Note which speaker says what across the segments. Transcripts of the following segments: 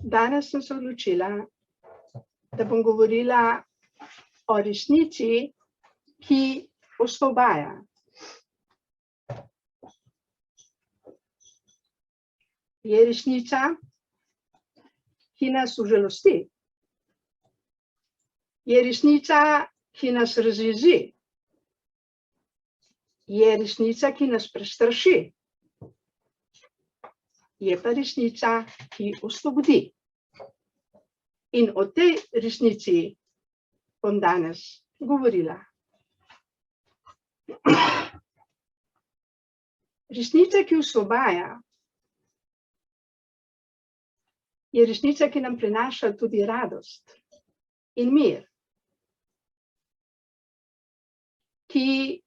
Speaker 1: Danes sem se odločila, da bom govorila o resnici, ki osvobaja. Je resnica, ki nas užalosti. Je resnica, ki nas razjezi. Je resnica, ki nas prestraši. Je pa resnica, ki osvobodi. In o tej resnici bom danes govorila. Resnica, ki osvobaja, je resnica, ki nam prinaša tudi radost in mir, ki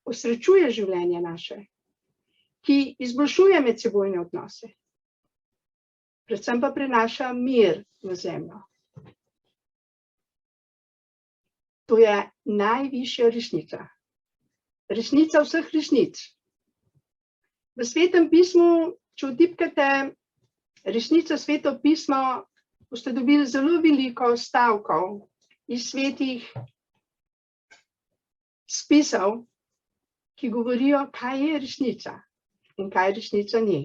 Speaker 1: osrečuje življenje naše, ki izboljšuje medsebojne odnose, predvsem pa prinaša mir na zemljo. To je najvišja resnica. Resnica vseh resnic. V Svetem pismu, če vtipkate resnica Sveto pismo, boste dobili zelo veliko stavkov iz svetih spisov, ki govorijo, kaj je resnica in kaj resnica ni.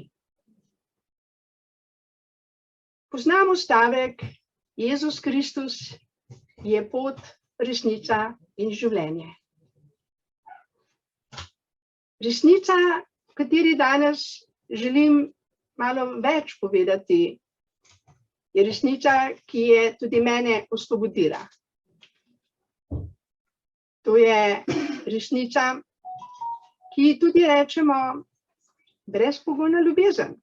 Speaker 1: Poznamo stavek: Jezus Kristus je pot, resnica in življenje. Resnica, o kateri danes želim malo več povedati, je resnica, ki je tudi mene osvobodila. To je resnica, ki tudi rečemo brezpogojna ljubezen.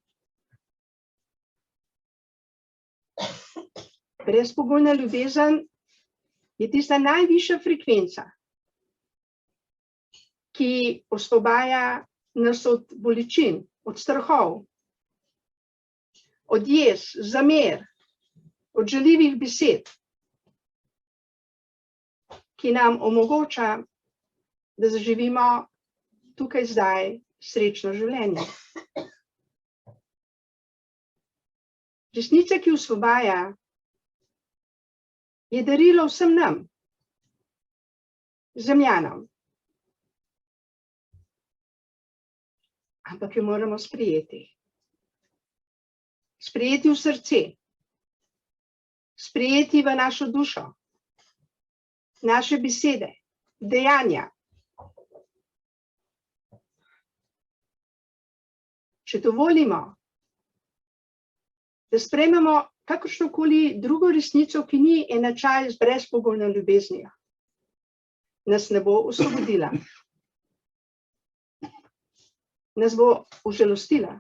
Speaker 1: Brezpogojna ljubezen je tista najvišja frekvenca, ki osvobaja nas od bolečin, od strahov, od jez, zamer, od žaljivih besed, ki nam omogoča, da zaživimo tukaj zdaj srečno življenje. Resnica, ki osvobaja, je darilo vsem nam, zemljanom. Ampak jo moramo sprejeti. Sprejeti v srce. Sprejeti v našo dušo. Naše besede, dejanja. Če dovolimo, da sprejmemo kakršnokoli drugo resnico, ki ni enačaj z brezpogojno ljubeznijo, nas ne bo osvobodila. Nas bo užalostila.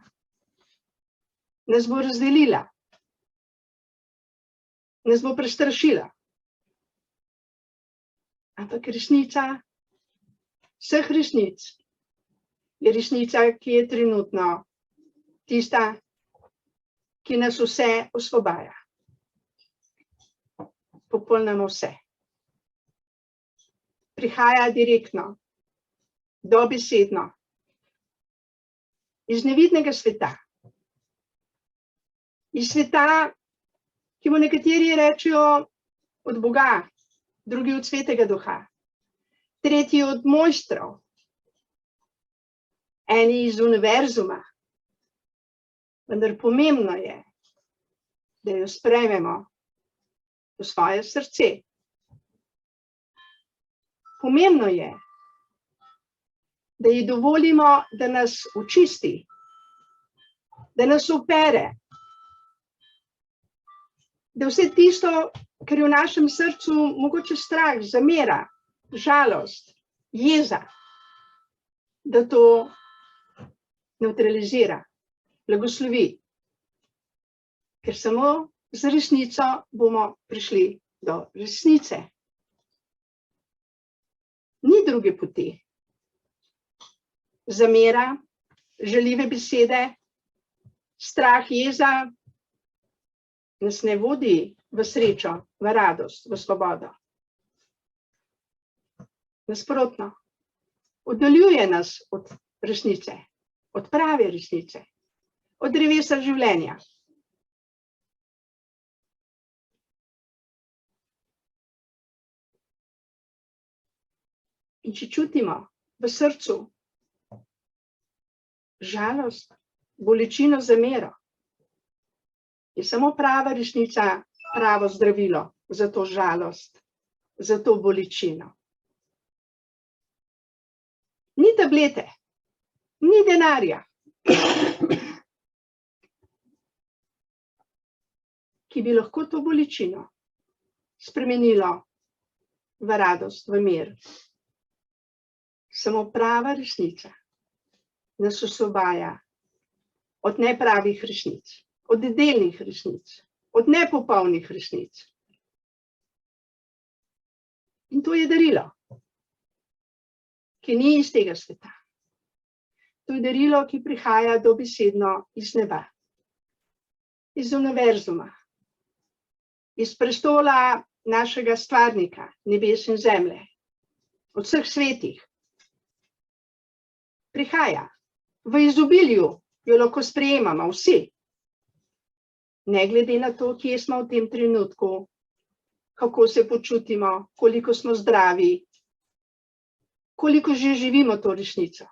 Speaker 1: Nas bo razdelila. Nas bo prestrašila. Ampak resnica vseh resnic je resnica, ki je trenutno tista, ki nas vse osvobaja. Popolnoma vse. Prihaja direktno, dobesedno, iz nevidnega sveta. Iz sveta, ki mu nekateri rečejo od Boga, drugi od Svetega Duha, tretji od mojstrov, eni iz univerzuma. Vendar pomembno je, da jo sprejmemo v svoje srce. Pomembno je, da ji dovolimo, da nas očisti, da nas opere, da vse tisto, kar je v našem srcu mogoče strah, zamera, žalost, jeza, da to nevtralizira, blagoslovi. Ker samo z resnico bomo prišli do resnice. Ni druge poti. Zamera, žaljive besede, strah, jeza nas ne vodi v srečo, v radost, v svobodo. Nasprotno, oddaljuje nas od resnice, od prave resnice, od drevesa življenja. In če čutimo v srcu žalost, bolečino, zamero, je samo prava resnica, pravo zdravilo za to žalost, za to bolečino. Ni tablete, ni denarja, ki bi lahko to bolečino spremenilo v radost, v mir. Samo prava resnica nas osvobaja od nepravih resnic, od delnih resnic, od nepopolnih resnic. In to je darilo, ki ni iz tega sveta. To je darilo, ki prihaja dobesedno iz neba, iz univerzuma, iz prestola našega stvarnika, nebes in zemlje, od vseh svetih. Prihaja v izobilju, jo lahko sprejemamo vsi, ne glede na to, kje smo v tem trenutku, kako se počutimo, koliko smo zdravi, koliko že živimo to resnico.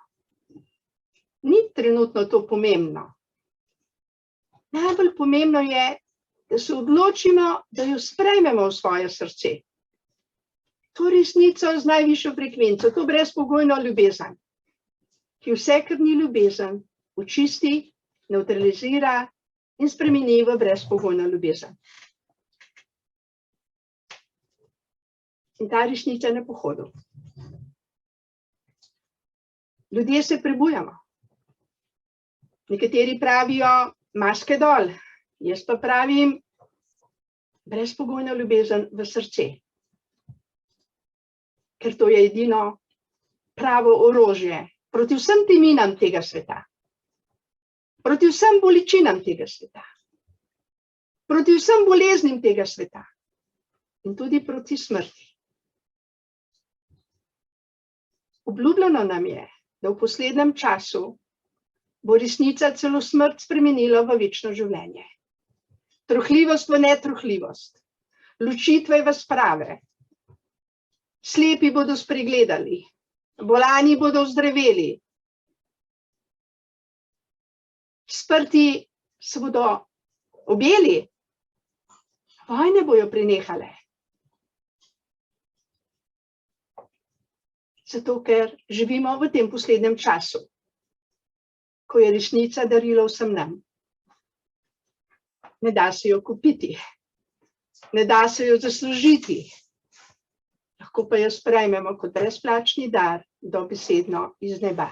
Speaker 1: Ni trenutno to pomembno. Najbolj pomembno je, da se odločimo, da jo sprejmemo v svoje srce. To resnico z najvišjo frekvenco, to brezpogojno ljubezen, ki vse, kar ni ljubezen, očisti, nevtralizira in spremeni v brezpogojno ljubezen. In ta resnica je na pohodu. Ljudje se prebujamo. Nekateri pravijo, maske dol, jaz pa pravim, brezpogojno ljubezen v srce. Ker to je edino pravo orožje proti vsem teminam tega sveta, proti vsem bolečinam tega sveta, proti vsem boleznim tega sveta in tudi proti smrti. Obljubljeno nam je, da v poslednjem času bo resnica celo smrt spremenila v večno življenje. Trohljivost v netrohljivost, ločitve v sprave. Slepi bodo spregledali, bolani bodo ozdraveli. Sprti se bodo objeli, vojne bojo prenehale. Zato, ker živimo v tem poslednjem času, ko je resnica darilo vsem nam. Ne da se jo kupiti, ne da se jo zaslužiti, lahko pa jo sprejmemo kot brezplačni dar, dobesedno iz neba.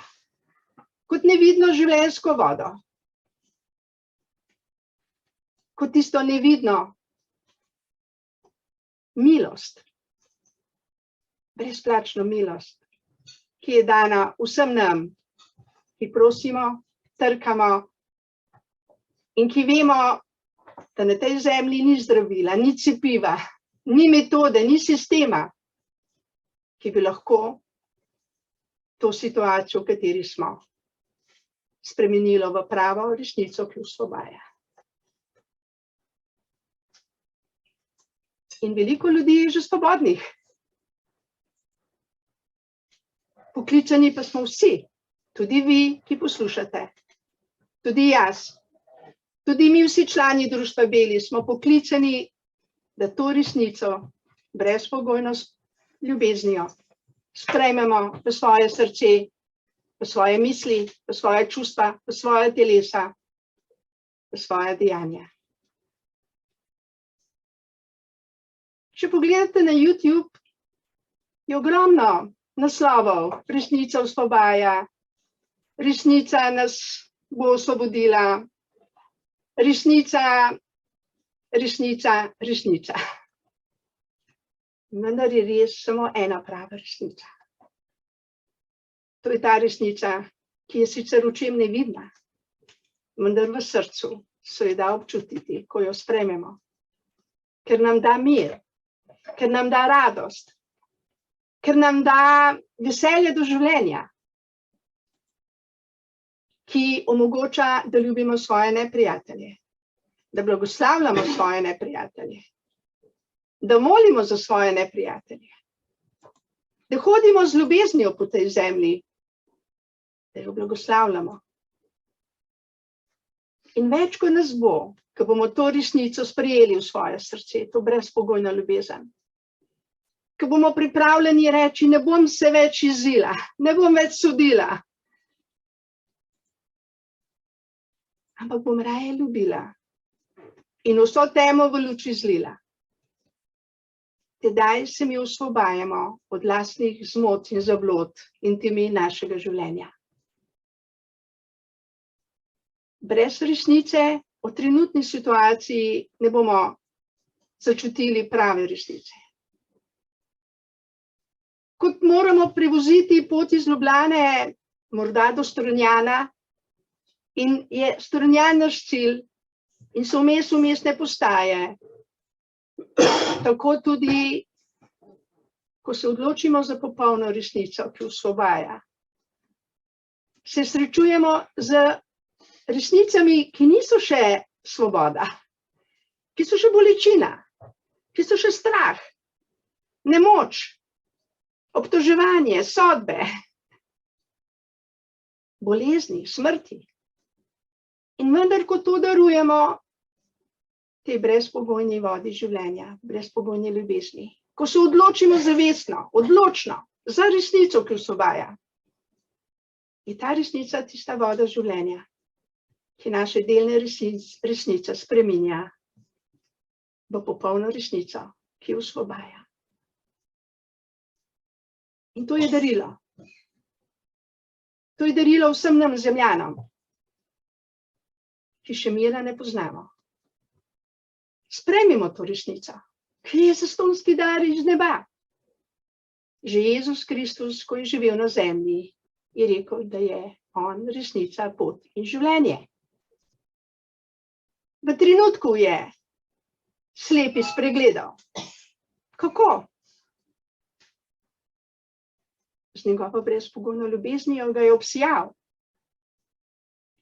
Speaker 1: Kot nevidno življenjsko vodo, kot tisto nevidno milost, brezplačno milost, ki je dana vsem nam, ki prosimo, trkamo in ki vemo, da na tej zemlji ni zdravila, ni cepiva, ni metode, ni sistema, ki bi lahko to situacijo, v kateri smo, spremenilo v pravo resnico, ki osvobaja. In veliko ljudi je že svobodnih. Poklicani pa smo vsi, tudi vi, ki poslušate, tudi jaz, tudi mi vsi člani društva Beli smo poklicani, da to resnico, brezpogojno ljubeznijo, sprejmemo v svoje srce, v svoje misli, v svoje čustva, v svoje telesa, v svoje dejanja. Če pogledate na YouTube, je ogromno naslovov, resnica osvobaja, resnica nas bo osvobodila, resnica, resnica, resnica. Vendar je res samo ena prava resnica. To je ta resnica, ki je sicer očem nevidna, vendar v srcu se jo da občutiti, ko jo sprejmemo, ker nam da mir, ker nam da radost, ker nam da veselje do življenja, ki omogoča, da ljubimo svoje neprijatelje, da blagoslavljamo svoje neprijatelje, da molimo za svoje neprijatelje, Da hodimo z ljubeznijo po tej zemlji, da jo blagoslavljamo. In več, ko nas bo, ko bomo to resnico sprejeli v svoje srce, to brezpogojno ljubezen, ko bomo pripravljeni reči, ne bom se več izila, ne bom več sodila, ampak bom raje ljubila in vso temo v luči zlila. Tedaj se mi osvobajamo od lastnih zmot in zablod in temi našega življenja. Brez resnice o trenutni situaciji ne bomo začutili prave resnice. Kot moramo prevoziti pot iz Ljubljane, morda do Strunjana, in je Strunjan naš cilj, in so vmesne postaje, tako tudi, ko se odločimo za popolno resnico, ki osvobaja, se srečujemo z resnicami, ki niso še svoboda, ki so še bolečina, ki so še strah, nemoč, obtoževanje, sodbe, bolezni, smrti. In vendar, ko to darujemo, tej brezpogojni vodi življenja, brezpogojni ljubezni, ko se odločimo zavestno, odločno, za resnico, ki osvobaja, je ta resnica tista voda življenja, ki naše delne resnice spreminja v popolno resnico, ki osvobaja. In to je darilo. To je darilo vsem nam zemljanom, ki še mira ne poznamo. Sprejmimo to resnico, ki je zastonjski dar iz neba. Že Jezus Kristus, ko je živel na zemlji, je rekel, da je on resnica, pot in življenje. V trenutku je slepi spregledal. Kako? Z njegovo brezpogojno ljubeznijo ga je obsijal.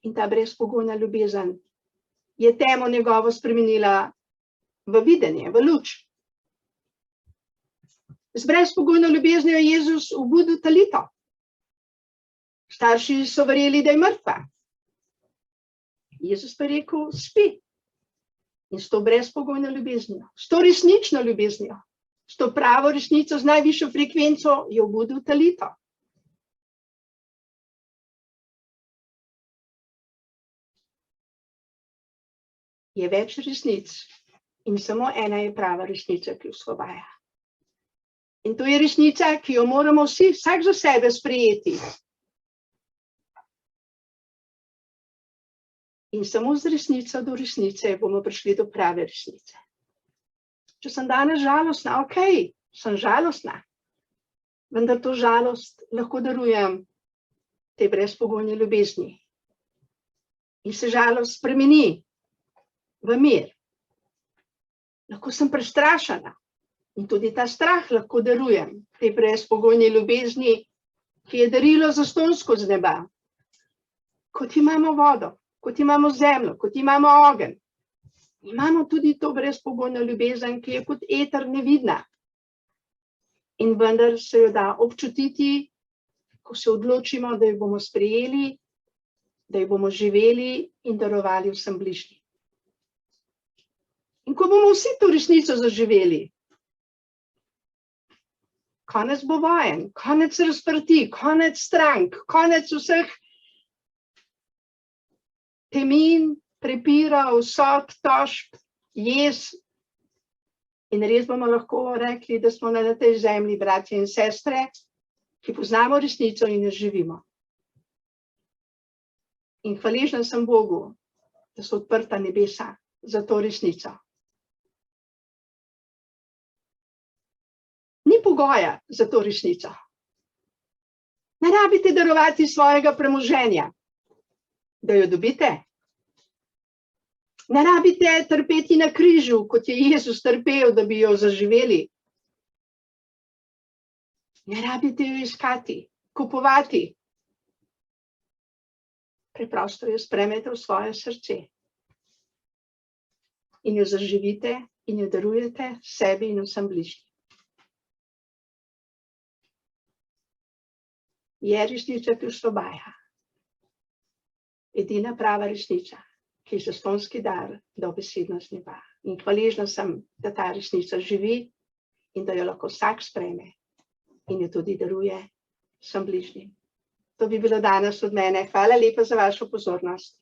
Speaker 1: In ta brezpogojna ljubezen je temo njegovo spremenila v videnje, v luč. Z brezpogojno ljubeznijo je Jezus obudil Talito. Starši so verjeli, da je mrtva. Jezus pa je rekel, spi. In s to brezpogojno ljubeznijo, s to resnično ljubeznijo, s to pravo resnico, z najvišjo frekvenco je obudil Talito. Je več resnic in samo ena je prava resnica, ki osvobaja. In to je resnica, ki jo moramo vsi, vsak za sebe sprejeti. In samo z resnico do resnice bomo prišli do prave resnice. Če sem danes žalostna, okej, sem žalostna, vendar to žalost lahko darujem tej brezpogojni ljubezni. In se žalost spremeni v mir. Lahko sem prestrašena in tudi ta strah lahko darujem tej brezpogojni ljubezni, ki je darilo zastonjsko z neba. Kot imamo vodo, kot imamo zemljo, kot imamo ogenj, imamo tudi to brezpogojno ljubezen, ki je kot eter nevidna. In vendar se jo da občutiti, ko se odločimo, da jo bomo sprejeli, da jo bomo živeli in darovali vsem bližnjim. In ko bomo vsi to resnico zaživeli, konec bo vojen, konec razprtij, konec strank, konec vseh temin, prepirov, sodb, tožb, jez. In res bomo lahko rekli, da smo na tej zemlji bratje in sestre, ki poznamo resnico in jo živimo. In hvaležna sem Bogu, da so odprta nebesa za to resnico. Ni pogoja za to resnico. Ne rabite darovati svojega premoženja, da jo dobite. Ne rabite trpeti na križu, kot je Jezus trpel, da bi jo zaživeli. Ne rabite jo iskati, kupovati. Preprosto jo sprejmete v svoje srce. In jo zaživite in jo darujete sebi in vsem bližnjim. je resnica, ki osvobaja. Edina prava resnica, ki je zastonski dar dobesedno z neba. In hvaležna sem, da ta resnica živi in da jo lahko vsak sprejme in jo tudi daruje vsem bližnjim. To bi bilo danes od mene. Hvala lepa za vašo pozornost.